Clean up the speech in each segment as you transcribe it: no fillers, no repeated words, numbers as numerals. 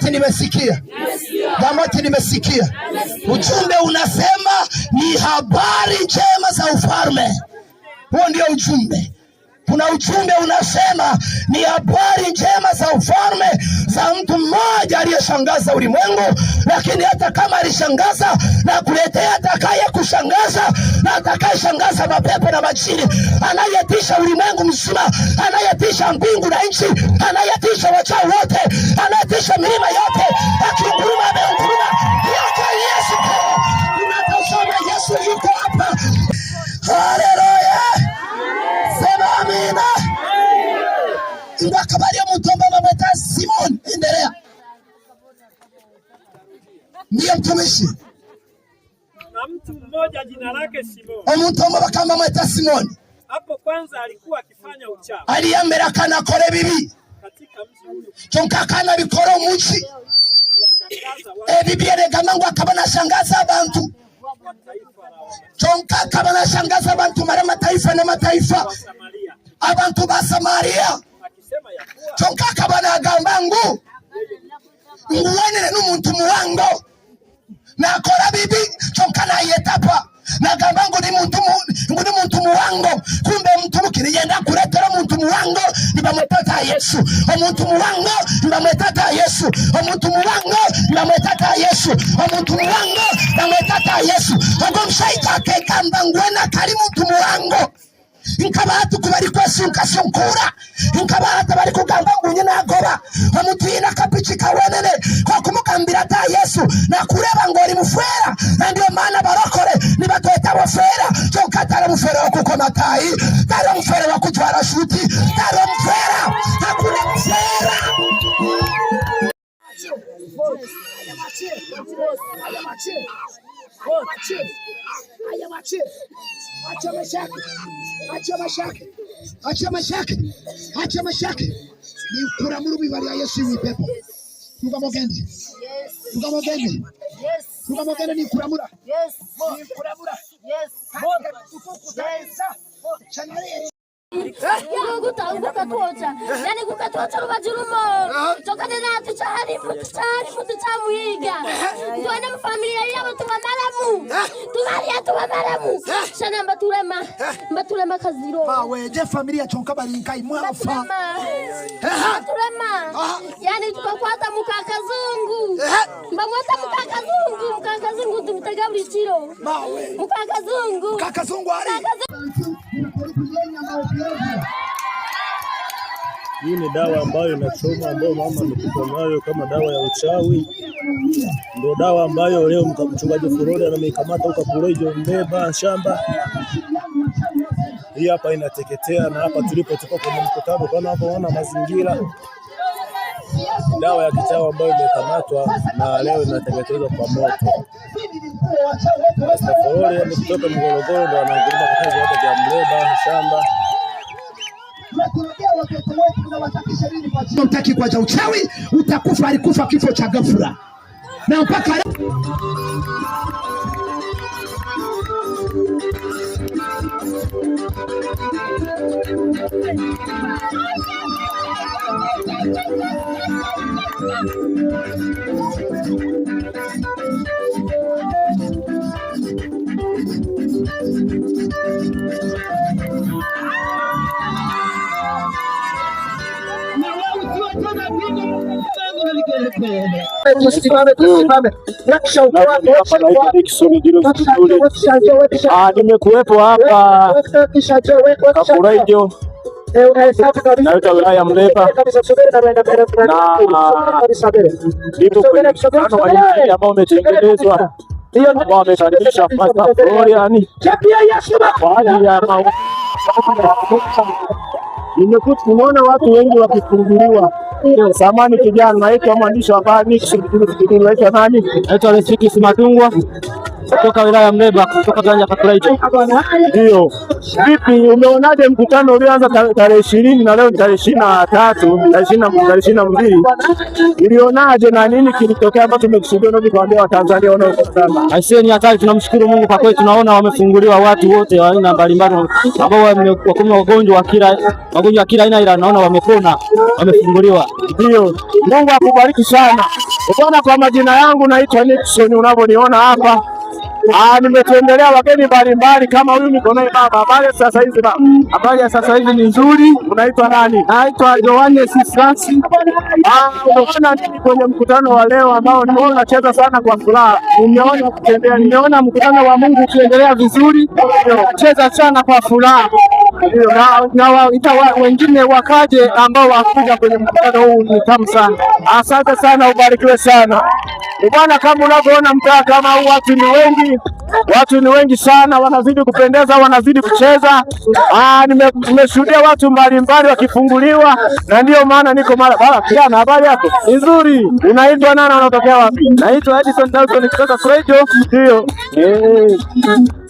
nimesikia. Damati nimesikia. Ujumbe unasema ni habari njema za ufalme. Huo ndio ujumbe. Kuna ujumbe unasema ni habari njema za ufalme za mtu mmoja aliyeshangaza ulimwengu, lakini hata kama alishangaza na kuletea atakaye kushangaza na atakaye shangaza mapepo na majini, anayetisha ulimwengu mzima, anayetisha mbingu na nchi, anayetisha wachawi wote, anayetisha milima yote, akiunguruma ameunguruma, yote Yesu. Unatazama Yesu yuko hapa. Haleluya. Sema amina. Ingakabali ya mutomba mameta Simon. Endelea. Ndiye mtumishi. Na mtu mmoja jina lake Simon. Omutomba bakamba mameta Simon. Hapo kwanza alikuwa akifanya uchawi. Aliyambera kana kore bibi. Katika mji huo. Chonka kana bikoro umuchi. Bibi aregamangu akabana shangaza abantu. Chonka kabana shangaza abantu mara mataifa na mataifa. Abantu ba Samaria. Chonka kabana agambangu nguwanire n'umuntu muwango nakora bibi chonka na yetapa nagambangu ni muntu muwango. Kumbe mtu mukirigenda kuretera muntu muwango nibamwetata Yesu. Omuntu muwango nibamwetata Yesu. Omuntu muwango nibamwetata Yesu. Omuntu muwango nibamwetata Yesu. Ogo mshaika kekamba ngwena kali muntu muwango. Inkabatu kubari kwesunka sunkura. Inkabatu bari kugamba ngunye nagoba. Omuntu yina kapichi kawenene kwa kumukambira ta Yesu na kureba ngori mufera. Na ndio maana barokore nibatweta mufera. Chonka tara mufera wakukona tai, tara mufera wakutwara shuti, tara mufera hakuna mufera. Acha mashaka. Ni kuramuru bibali ya Yesu wipepo. Tukamogende. Tukamogende ni kuramura. Ni kuramura. Yani kukatocha rubajurumo chokane na tuchari mutamuiga tuone familia yabo tubamaramu shana mbatulema kaziro bawe je familia chonka barinkai mwafa mbatulema yani tukakwata mukakazungu mbamwata mukakazungu tumtega bulichiro bawe mukakazungu ari. Hii ni dawa ambayo inachoma, ambayo mama amekupa nayo kama dawa ya uchawi. Ndio dawa ambayo leo mchungaji Florida ameikamata huko Kurejo Mbeba shamba. Hii hapa inateketea, na hapa tulipo tuko kwenye mkutano kana hapo unaona mazingira. Dawa ya kichawi ambayo imekamatwa na leo inateketezwa kwa moto. Pastor Florida ametoka Morogoro ndo anaunguruma kazi yote ya Mbeba shamba. Utaki kwa cha uchawi utakufa, alikufa kifo cha ghafla. Na mpaka nimekuwepo hapa Kurejo na wilaya Mbeba na ndipo kwenye mkutano wa Injili ambao umetengenezwa ambao wamekaribisha Pastor Florida kwa ajili ya nimekuta kuona watu wengi wakifunguliwa. Samani kijana naitwa mwandishi wa habari naitwa nani? Naitwa Lesiki Simatungwa kutoka wilaya Mbeba kutoka Tanya Kurejo. Ndio. Vipi umeonaje mkutano ulioanza tarehe 20 na leo tarehe 23, tarehe 22? Ulionaje na nini kilitokea ambacho tumekusudia na kuambia Watanzania wanaokutana? Aisee, ni hatari. Tunamshukuru Mungu kwa kweli, tunaona wamefunguliwa watu wote wa aina mbalimbali ambao wamekuwa wagonjwa wa kila aina, ila naona wamepona, wamefunguliwa. Ndio. Mungu akubariki sana. Bwana, kwa majina yangu naitwa Nixon, unavyoniona hapa. Nimetembelea wageni mbalimbali kama huyu niko naye baba. Habari sasa hizi baba? Habari ya sasa hivi ni nzuri. Unaitwa nani? Naitwa Johannes Francis. Unaona nini kwenye mkutano wa leo ambao nimeona unacheza sana kwa furaha? Nimeona mkutano wa Mungu ukiendelea vizuri. Unacheza sana kwa furaha. Na wengine wakaje ambao wakuja kwenye mkutano huu ni tamu sana. Asante sana, ubarikiwe sana. Bwana, kama unavyoona mtaa kama huu watu ni wengi sana, wanazidi kupendeza, wanazidi kucheza. Nimeshuhudia watu mbalimbali wakifunguliwa na ndio maana niko mara. Kijana, habari yako? Nzuri. Unaitwa nani, unatokea wapi? Naitwa Edison Dalton kutoka Krejo. Ndio.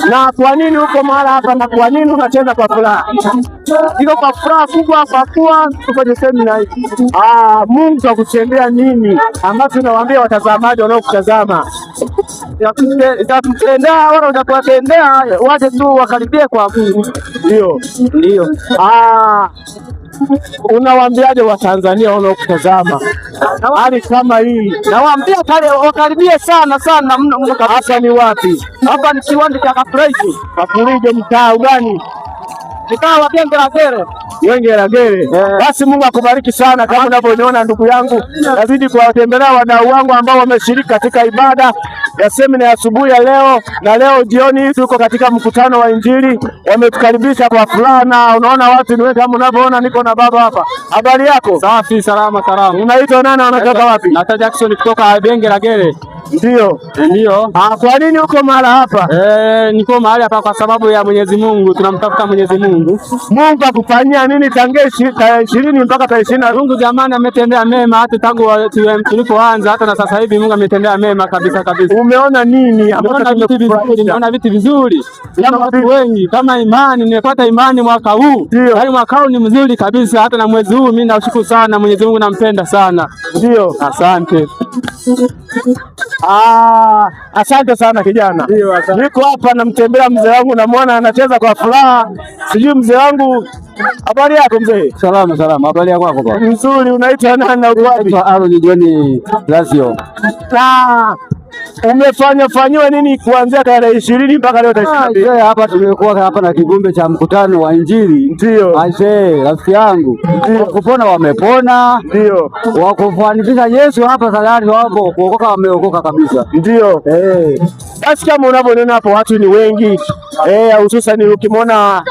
Na kwa nini uko mara hapa na kwa nini unacheza kwa furaha? Niko kwa furaha kubwa kwa kuwa tuko kwenye semina hii. Mungu akutendea nini ambacho tunawaambia watazamaji wanaokutazama. Itakutendea wala utakuwatendea, waje tu wakaribie kwa Mungu. Ndio. Unawaambiaje Watanzania wanaokutazama hali kama hii? Nawaambia wakaribie sana mno. Hapa ni wapi? Hapa ni kiwanja cha Kakuraijo. Mtaa gani? Mtaa wa Gengeragere. Basi Mungu akubariki sana. Kama unavyoniona ndugu yangu, nazidi kuwatembelea wadau wangu ambao wameshiriki katika ibada ya semina ya asubuhi ya leo, na leo jioni tuko katika mkutano wa Injili. Wametukaribisha kwa furaha na unaona watu ni wengi kama unavyoona. Niko na baba hapa. Habari yako? Safi, salama. Unaitwa nani, unatoka wapi? Naitwa Jackson kutoka Gengeragere. Ndio. Kwa nini uko mahali hapa? Niko mahali hapa kwa sababu ya Mwenyezi Mungu. Tunamtafuta Mwenyezi Mungu. Mungu akufanyia nini tangu 20 mpaka 20? Mungu jamani ametendea mema hata tangu tulipoanza hata na sasa hivi Mungu ametendea mema kabisa. Umeona nini? Nimeona vitu vizuri. Kama watu wengi, kama imani, nimepata imani mwaka huu. Yaani mwaka huu ni mzuri kabisa, hata na mwezi huu mimi nashukuru sana Mwenyezi Mungu, nampenda sana. Ndio. Asante. Asante sana kijana. Niko hapa namtembea mzee wangu, namwona anacheza kwa furaha. Sijui mzee wangu, habari yako mzee? Salama. Habari yako baba? Nzuri. Unaitwa nani na uko wapi? Naitwa Aaron John Lazio. Umefanywa nini kuanzia tarehe 20 mpaka leo tarehe 22? Hapa tumekuwa hapa na kigombe cha mkutano wa Injili. Ndio. Aisee, rafiki yangu. Kupona wamepona. Ndio. Wakufanikisha Yesu hapa tayari wapo kuokoka, wameokoka kabisa. Ndio. Basi kama unavyoona hapo watu ni wengi. Hususan ukimwona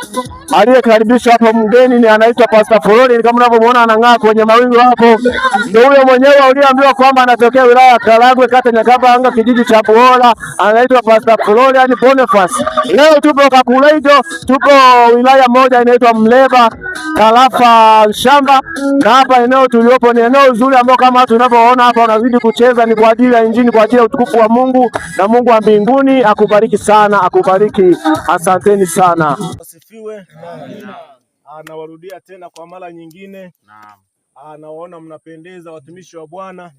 aliyekaribishwa hapo mgeni ni anaitwa Pastor Florian, kama unavyomuona anang'aa kwenye mawingu hapo. Ndio huyo mwenyewe aliyeambiwa kwamba anatokea wilaya ya Karagwe, kata Nyakabanga, kijiji cha Buhola, anaitwa Pastor Florian Boniface. Leo tupo Kakuraijo, tupo wilaya moja inaitwa Mleba, tarafa Shamba, na hapa eneo tuliopo ni eneo zuri ambao kama tunavyoona hapa wanazidi kucheza, ni kwa ajili ya Injili, kwa ajili ya utukufu wa Mungu, na Mungu wa mbinguni akubariki sana, akubariki. Asanteni sana. Asifiwe. Nawarudia tena kwa mara nyingine. Nawaona mnapendeza watumishi wa Bwana.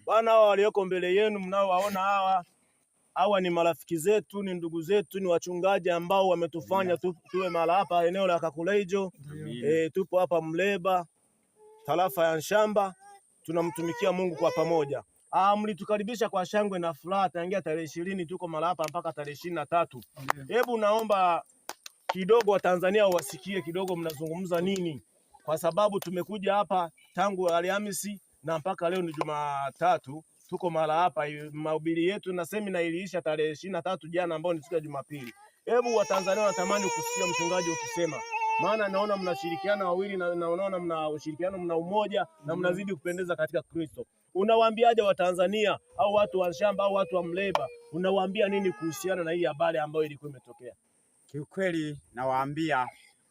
Bwana, hawa walioko mbele yenu mnaowaona hawa ni marafiki zetu, ni ndugu zetu, ni wachungaji ambao wametufanya tuwe mahali hapa eneo la Kakuraijo. Tupo hapa Mleba, tarafa ya Shamba, tunamtumikia Mungu kwa pamoja. Mlitukaribisha kwa shangwe na furaha tangia tarehe 20 tuko mahali hapa mpaka tarehe 23. Hebu naomba kidogo Watanzania wasikie kidogo mnazungumza nini, kwa sababu tumekuja hapa tangu Alhamisi na mpaka leo ni Jumatatu, tuko mahali hapa. Mahubiri yetu na semina iliisha tarehe 23 jana, ambao ni siku ya Jumapili. Hebu Watanzania wanatamani kusikia mchungaji ukisema, maana naona mnashirikiana wawili na naona mna ushirikiano, mna umoja na mnazidi kupendeza katika Kristo. Unawaambiaje Watanzania au watu wa Shamba au watu wa Mleba, unawaambia nini kuhusiana na hii habari ambayo ilikuwa imetokea? Kiukweli nawaambia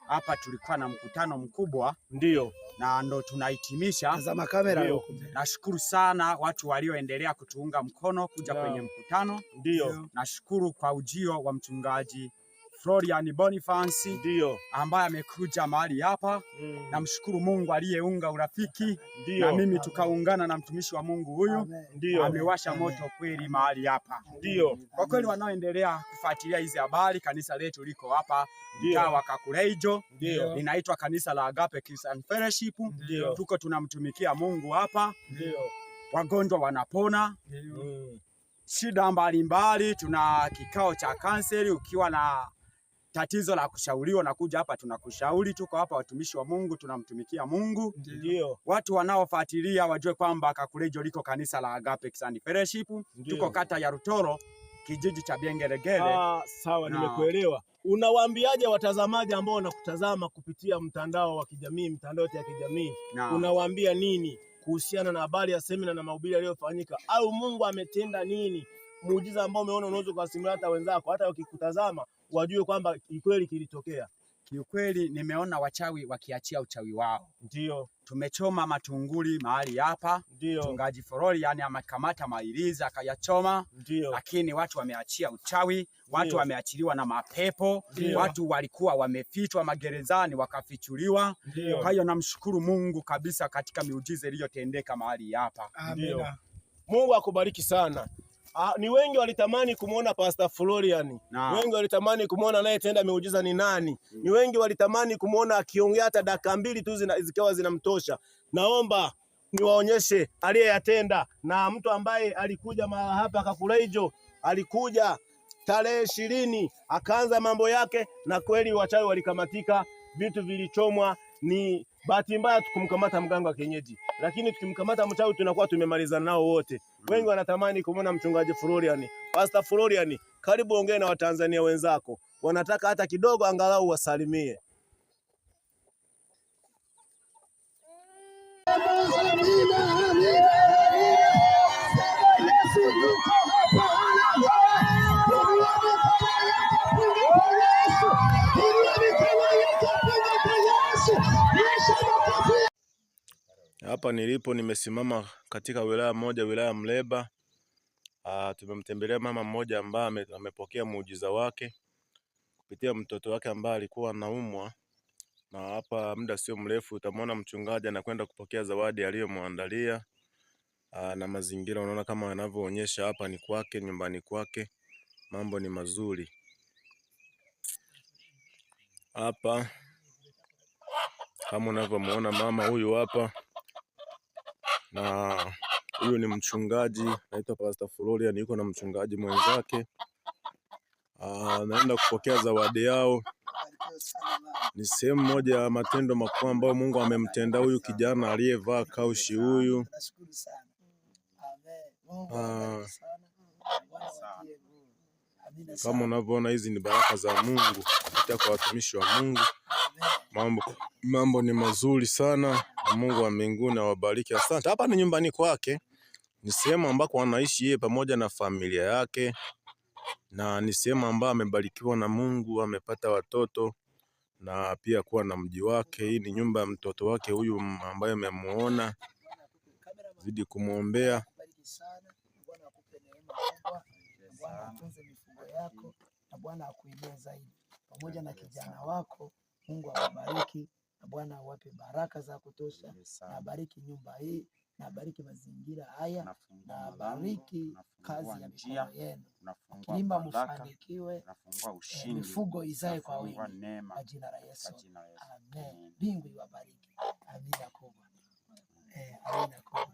hapa tulikuwa na mkutano mkubwa, ndio, na ndo tunahitimisha. Tazama kamera. Nashukuru sana watu walioendelea kutuunga mkono kuja kwenye mkutano. Ndio. Nashukuru kwa ujio wa mchungaji Florian Boniface, ndio, ambaye amekuja mahali hapa. Namshukuru Mungu aliyeunga urafiki na mimi tukaungana na mtumishi wa Mungu huyu. Ndio. Amewasha moto kweli mahali hapa. Ndio. Kwa kweli wanaoendelea kufuatilia hizi habari, kanisa letu liko hapa mtaa wa Kakuraijo. Linaitwa kanisa la Agape Christian Fellowship. Tuko tunamtumikia Mungu hapa. Ndio. wagonjwa wanapona. Shida mbalimbali, tuna kikao cha kanseli. Ukiwa na tatizo la kushauriwa na kuja hapa tunakushauri. Tuko hapa watumishi wa Mungu, tunamtumikia Mungu. Ndio. Watu wanaofuatilia wajue kwamba Kakulejo liko kanisa la Agape Christian Fellowship. Tuko kata ya Rutoro, kijiji cha Byengeregere. Sawa, nimekuelewa. Unawaambiaje watazamaji ambao wanakutazama kupitia mtandao wa kijamii, mitandao ya kijamii? Unawaambia nini kuhusiana na habari ya semina na mahubiri yaliyofanyika, au Mungu ametenda nini? Muujiza ambao umeona unaweza kuwasimulia hata wenzako, hata wakikutazama wajue kwamba kweli kilitokea. Kiukweli nimeona wachawi wakiachia uchawi wao. Ndio. Tumechoma matunguli mahali hapa. Ndio. Mchungaji Flori yani amekamata mailizi akayachoma. Ndio. Lakini watu wameachia uchawi, watu wameachiliwa na mapepo. Ndio. Watu walikuwa wamefichwa magerezani wakafichuliwa. Kwa hiyo namshukuru Mungu kabisa katika miujiza iliyotendeka mahali hapa. Amina. Mungu akubariki sana. Ni wengi walitamani kumuona Pastor Florian. Wengi walitamani kumuona anayetenda miujiza ni nani. Ni wengi walitamani kumuona akiongea hata dakika 2 tu zikiwa zinamtosha. Naomba niwaonyeshe aliyeyatenda, na mtu ambaye alikuja hapa Kakulejo, alikuja tarehe 20 akaanza mambo yake, na kweli wachawi walikamatika, vitu vilichomwa. Ni bahati mbaya tukumkamata mganga wa kienyeji, lakini tukimkamata mchawi tunakuwa tumemalizana nao wote. Wengi wanatamani kumuona mchungaji Florian. Pastor Florian, karibu ongea na Watanzania wenzako, wanataka hata kidogo angalau wasalimie. Hapa nilipo nimesimama katika wilaya moja, wilaya Mleba. Tumemtembelea mama mmoja ambaye amepokea muujiza wake kupitia mtoto wake ambaye alikuwa anaumwa, na hapa muda sio mrefu utamwona mchungaji anakwenda kupokea zawadi aliyomwandalia. Na mazingira unaona kama yanavyoonyesha, hapa ni kwake, nyumbani kwake. Mambo ni mazuri hapa, kama unavyomuona mama huyu hapa, na huyu ni mchungaji anaitwa Pastor Florian, yuko na mchungaji mwenzake. Anaenda kupokea zawadi yao. Ni sehemu moja ya matendo makubwa ambayo Mungu amemtenda huyu kijana aliyevaa kaushi huyu. Kama unavyoona, hizi ni baraka za Mungu kupitia kwa watumishi wa Mungu. Mambo ni mazuri sana. Mungu wa mbinguni awabariki. Asante. Hapa ni nyumbani kwake, ni sehemu ambako anaishi yeye pamoja na familia yake, na ni sehemu ambayo amebarikiwa na Mungu, amepata watoto na pia kuwa na mji wake. Hii ni nyumba ya mtoto wake huyu ambaye amemuona. Zidi kumwombea. Bwana atunze mifugo yako na Bwana akuinue zaidi pamoja na kijana wako. Mungu awabariki na Bwana awape baraka za kutosha, na abariki nyumba hii, na abariki mazingira haya, na abariki kazi ya mikono yenu. Kilima mfanikiwe, mifugo izae kwa wingi kwa jina la Yesu. Amen. Mbingu iwabariki. Amina kubwa. Amina kubwa.